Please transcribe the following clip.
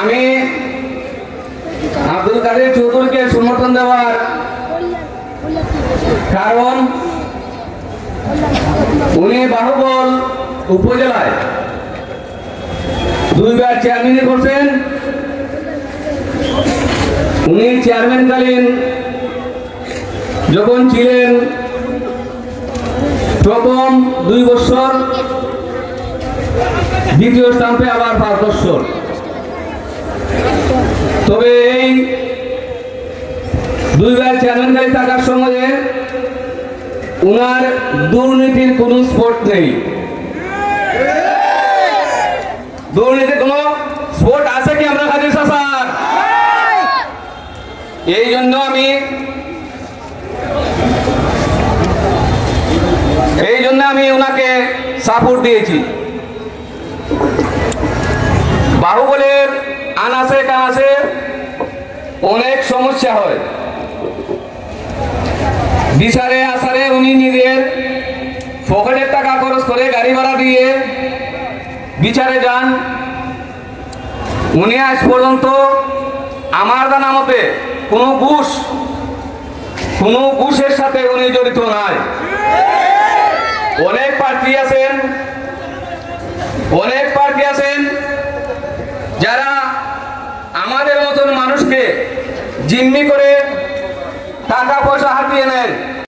আমি আব্দুল কাদের চৌধুরীকে সমর্থন দেওয়ার কারণ উনি বাহুবল উপজেলায় 2 বার চেয়ারম্যান করছেন। উনি চেয়ারম্যানকালীন যখন ছিলেন প্রথম 2 বছর, দ্বিতীয় স্থানে আবার 5 বছর। তবে এই 2 বার চেয়ারম্যানকালী থাকার সময়ে উনার দুর্নীতির কোনো স্পট নেই। দুর্নীতির কোনো স্পট আছে কি আমরা কাজী স্যার? এই জন্য আমি ওনাকে সাপোর্ট দিয়েছি। বাহুবলের আনাচে কানাচে অনেক সমস্যা হয়। বিচারে আসারে উনি নিজের পকেটের টাকা খরচ করে গাড়ি ভাড়া দিয়ে বিচারে যান। উনি আজ পর্যন্ত আমার জানা মতে কোনো ঘুষের সাথে উনি জড়িত নাই। অনেক প্রার্থী আছেন যারা আমাদের মতন মানুষকে জিম্মি করে টাকা পয়সা হাতিয়ে নেয়।